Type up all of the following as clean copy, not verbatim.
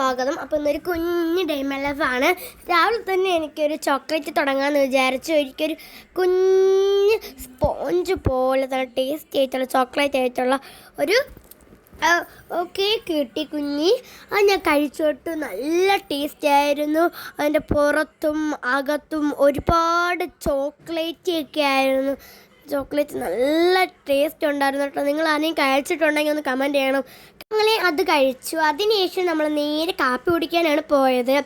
സ്വാഗതം. അപ്പോൾ ഇന്നൊരു കുഞ്ഞ് ഡേ മൈ ലൈഫാണ്. രാവിലെ തന്നെ എനിക്കൊരു ചോക്ലേറ്റ് തുടങ്ങാമെന്ന് വിചാരിച്ചു. എനിക്കൊരു കുഞ്ഞ് സ്പോഞ്ച് പോലെ തന്നെ ടേസ്റ്റി ആയിട്ടുള്ള ചോക്ലേറ്റ് ആയിട്ടുള്ള ഒരു കേക്ക് കിട്ടി കുഞ്ഞി. അത് ഞാൻ കഴിച്ചോട്ട് നല്ല ടേസ്റ്റി ആയിരുന്നു. അതിൻ്റെ പുറത്തും അകത്തും ഒരുപാട് ചോക്ലേറ്റ് ഒക്കെ ആയിരുന്നു. ചോക്ലേറ്റ് നല്ല ടേസ്റ്റ് ഉണ്ടായിരുന്നു കേട്ടോ. നിങ്ങൾ ആരെയും കഴിച്ചിട്ടുണ്ടെങ്കിൽ ഒന്ന് കമൻറ്റ് ചെയ്യണം. അങ്ങനെ അത് കഴിച്ചു. അതിനുശേഷം നമ്മൾ നേരെ കാപ്പി കുടിക്കാനാണ് പോയത്.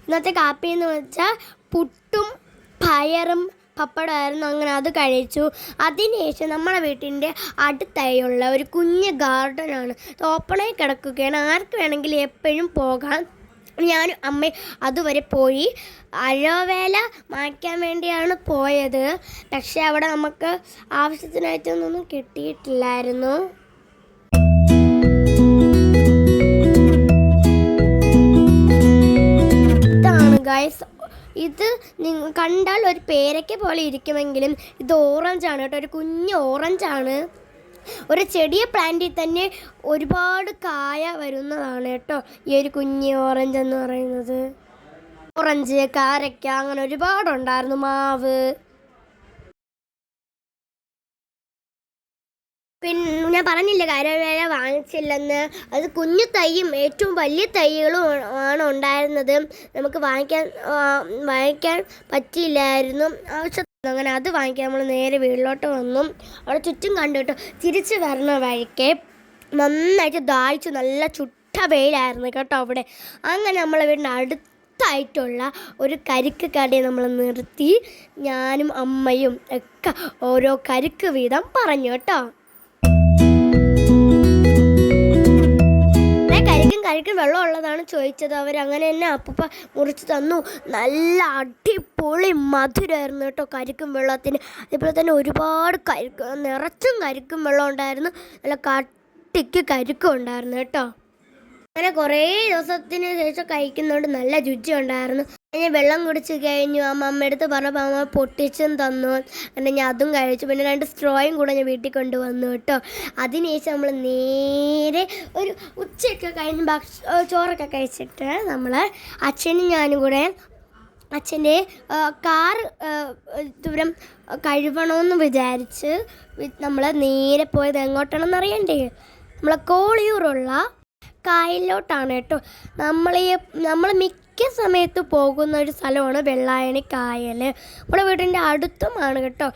ഇന്നത്തെ കാപ്പി എന്ന് വെച്ചാൽ പുട്ടും പയറും പപ്പടമായിരുന്നു. അങ്ങനെ അത് കഴിച്ചു. അതിനുശേഷം നമ്മളെ വീട്ടിൻ്റെ അടുത്തായുള്ള ഒരു കുഞ്ഞ് ഗാർഡനാണ്, ഓപ്പണായി കിടക്കുകയാണ്. ആർക്ക് വേണമെങ്കിലും എപ്പോഴും പോകാം. ഞാനും അമ്മയും അതുവരെ പോയി. അഴവേല മായ്ക്കാൻ വേണ്ടിയാണ് പോയത്. പക്ഷെ അവിടെ നമുക്ക് ആവശ്യത്തിനായിട്ടൊന്നും കിട്ടിയിട്ടില്ലായിരുന്നു. ഇതാണ് ഗൈസ്, ഇത് നിങ്ങൾ കണ്ടാൽ ഒരു പേരയ്ക്ക പോലെ ഇരിക്കുമെങ്കിലും ഇത് ഓറഞ്ചാണ് കേട്ടോ. ഒരു കുഞ്ഞ് ഓറഞ്ചാണ്. ഒരു ചെടിയെ പ്ലാന്റിൽ തന്നെ ഒരുപാട് കായ വരുന്നതാണ് കേട്ടോ ഈ ഒരു കുഞ്ഞ് ഓറഞ്ച് എന്ന് പറയുന്നത്. ഓറഞ്ച്, കാരയ്ക്ക, അങ്ങനെ ഒരുപാടുണ്ടായിരുന്നു. മാവ്. പിന്നെ ഞാൻ പറഞ്ഞില്ല കാര്യവേല വാങ്ങിച്ചില്ലെന്ന്. അത് കുഞ്ഞു തൈയും ഏറ്റവും വലിയ തൈകളും ആണ് ഉണ്ടായിരുന്നത്. നമുക്ക് വാങ്ങിക്കാൻ പറ്റിയില്ലായിരുന്നു. അങ്ങനെ അത് വാങ്ങിക്കാൻ നമ്മൾ നേരെ വീട്ടിലോട്ട് വന്നു. അവിടെ ചുറ്റും കണ്ടു കേട്ടോ. തിരിച്ച് വരുന്ന വഴിക്ക് നന്നായിട്ട് ദാഹിച്ചു, നല്ല ചുട്ട വെയിലായിരുന്നു കേട്ടോ അവിടെ. അങ്ങനെ നമ്മളെ വീടിൻ്റെ അടുത്തായിട്ടുള്ള ഒരു കരിക്ക് കടയിൽ നമ്മൾ നിർത്തി. ഞാനും അമ്മയും ഒക്കെ ഓരോ കരിക്ക് വീതം പറഞ്ഞു കേട്ടോ. കരിക്കും വെള്ളം ഉള്ളതാണ് ചോദിച്ചത്. അവരങ്ങനെ തന്നെ അപ്പൂപ്പ മുറിച്ച് തന്നു. നല്ല അടിപൊളി മധുരമായിരുന്നു കേട്ടോ കരിക്കും വെള്ളത്തിന്. അതേപോലെ തന്നെ ഒരുപാട് നിറച്ചും കരിക്കും വെള്ളം ഉണ്ടായിരുന്നു. നല്ല കട്ടിക്ക് കരിക്കും ഉണ്ടായിരുന്നു കേട്ടോ. അങ്ങനെ കുറേ ദിവസത്തിന് ശേഷം കഴിക്കുന്നതുകൊണ്ട് നല്ല രുചി ഉണ്ടായിരുന്നു. ഞാൻ വെള്ളം കുടിച്ച് കഴിഞ്ഞു. അമ്മ അടുത്ത് പറഞ്ഞപ്പോൾ അമ്മ പൊട്ടിച്ചും തന്നു. അങ്ങനെ ഞാൻ അതും കഴിച്ചു. പിന്നെ 2 സ്ട്രോയും കൂടെ ഞാൻ വീട്ടിൽ കൊണ്ടുവന്നു കേട്ടോ. അതിനുശേഷം നമ്മൾ നേരെ ഒരു ഉച്ചയൊക്കെ കഴിഞ്ഞ് ചോറൊക്കെ കഴിച്ചിട്ട് നമ്മൾ അച്ഛനും ഞാനും കൂടെ അച്ഛൻ്റെ കാർ ദൂരം കഴുകണമെന്ന് വിചാരിച്ച് നമ്മൾ നേരെ പോയത് എങ്ങോട്ടാണെന്ന് അറിയണ്ടേ? നമ്മളെ കോളിയൂറുള്ള കായലിലോട്ടാണ് കേട്ടോ. നമ്മൾ മിക്ക സമയത്ത് പോകുന്ന ഒരു സ്ഥലമാണ് വെള്ളായണി കായൽ. നമ്മുടെ വീടിൻ്റെ അടുത്തുമാണ് കേട്ടോ.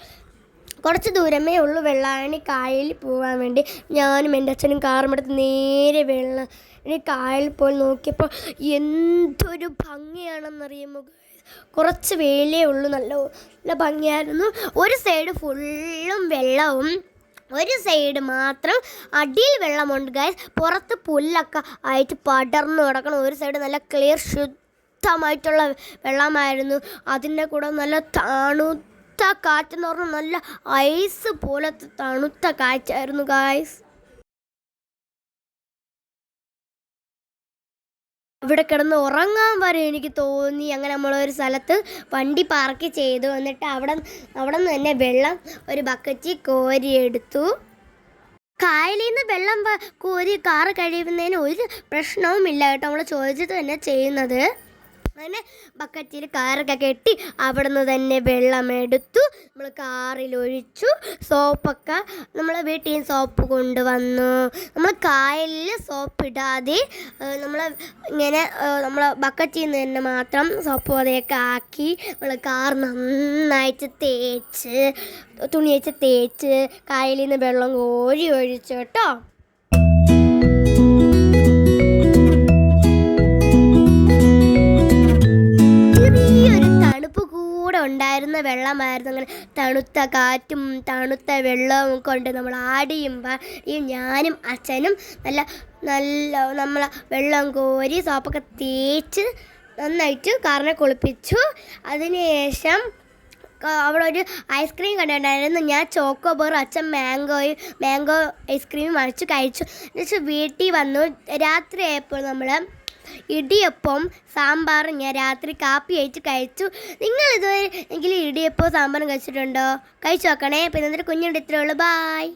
കുറച്ച് ദൂരമേ ഉള്ളൂ വെള്ളായണി കായലിൽ പോകാൻ വേണ്ടി. ഞാനും എൻ്റെ അച്ഛനും കാറും എടുത്ത് നേരെ വെള്ളായണി കായലിൽ പോയി നോക്കിയപ്പോൾ എന്തൊരു ഭംഗിയാണെന്നറിയുമ്പോൾ, കുറച്ച് വെയിലേ ഉള്ളൂ, നല്ല ഭംഗിയായിരുന്നു. ഒരു സൈഡ് ഫുള്ളും വെള്ളവും, ഒരു സൈഡ് മാത്രം അടിയിൽ വെള്ളമുണ്ട് ഗൈസ്. പുറത്ത് പുല്ലൊക്കെ ആയിട്ട് പടർന്നു കിടക്കണം. ഒരു സൈഡ് നല്ല ക്ലിയർ ശുദ്ധമായിട്ടുള്ള വെള്ളമായിരുന്നു. അതിൻ്റെ കൂടെ നല്ല തണുത്ത കാറ്റെന്ന് പറഞ്ഞാൽ നല്ല ഐസ് പോലത്തെ തണുത്ത കാറ്റായിരുന്നു ഗൈസ്. ഇവിടെ കിടന്ന് ഉറങ്ങാൻ വരെ എനിക്ക് തോന്നി. അങ്ങനെ നമ്മളൊരു സ്ഥലത്ത് വണ്ടി പാർക്ക് ചെയ്തു. എന്നിട്ട് അവിടെ നിന്ന് തന്നെ വെള്ളം ഒരു ബക്കറ്റിൽ കോരിയെടുത്തു. കായലിൽ നിന്ന് വെള്ളം കോരി കാറ് കഴിയുന്നതിന് ഒരു പ്രശ്നവുമില്ല കേട്ടോ. നമ്മൾ ചോദിച്ചിട്ട് തന്നെ ചെയ്യുന്നത്. അങ്ങനെ ബക്കറ്റിൽ കാറൊക്കെ കെട്ടി അവിടെ നിന്ന് തന്നെ വെള്ളമെടുത്തു. നമ്മൾ കാറിലൊഴിച്ചു. സോപ്പൊക്കെ നമ്മൾ വീട്ടിൽ നിന്ന് സോപ്പ് കൊണ്ടുവന്നു. നമ്മൾ കായലിൽ സോപ്പ് ഇടാതെ നമ്മൾ ബക്കറ്റിൽ നിന്ന് തന്നെ മാത്രം സോപ്പ് പതയൊക്കെ ആക്കി നമ്മൾ കാർ നന്നായിട്ട് തുണി വെച്ച് തേച്ച് കായലിൽ നിന്ന് വെള്ളം കോരി ഒഴിച്ചു കേട്ടോ. ഉണ്ടായിരുന്ന വെള്ളമായിരുന്നു. അങ്ങനെ തണുത്ത കാറ്റും തണുത്ത വെള്ളവും കൊണ്ട് നമ്മൾ ആടിയും ഞാനും അച്ഛനും നമ്മളെ വെള്ളം കോരി സോപ്പൊക്കെ തേച്ച് നന്നായിട്ട് കാറിനെ കുളിപ്പിച്ചു. അതിനുശേഷം അവിടെ ഒരു ഐസ്ക്രീം കണ്ടിട്ടുണ്ടായിരുന്നു. ഞാൻ ചോക്കോബർ, അച്ഛൻ മാംഗോ ഐസ്ക്രീം വാങ്ങിച്ചു കഴിച്ചു. എന്നുവെച്ചാൽ വീട്ടിൽ വന്നു. രാത്രി ആയപ്പോൾ നമ്മൾ ഇടിയപ്പം സാമ്പാറും ഞാൻ രാത്രി കാപ്പി ആയിട്ട് കഴിച്ചു. നിങ്ങൾ ഇതുവരെ എങ്കിലും ഇടിയപ്പവും സാമ്പാറും കഴിച്ചിട്ടുണ്ടോ? കഴിച്ചു നോക്കണേ. പിന്നെ എന്നിട്ട് കുഞ്ഞുണ്ട്. ഇത്രയേ ഉള്ളൂ. ബായ്.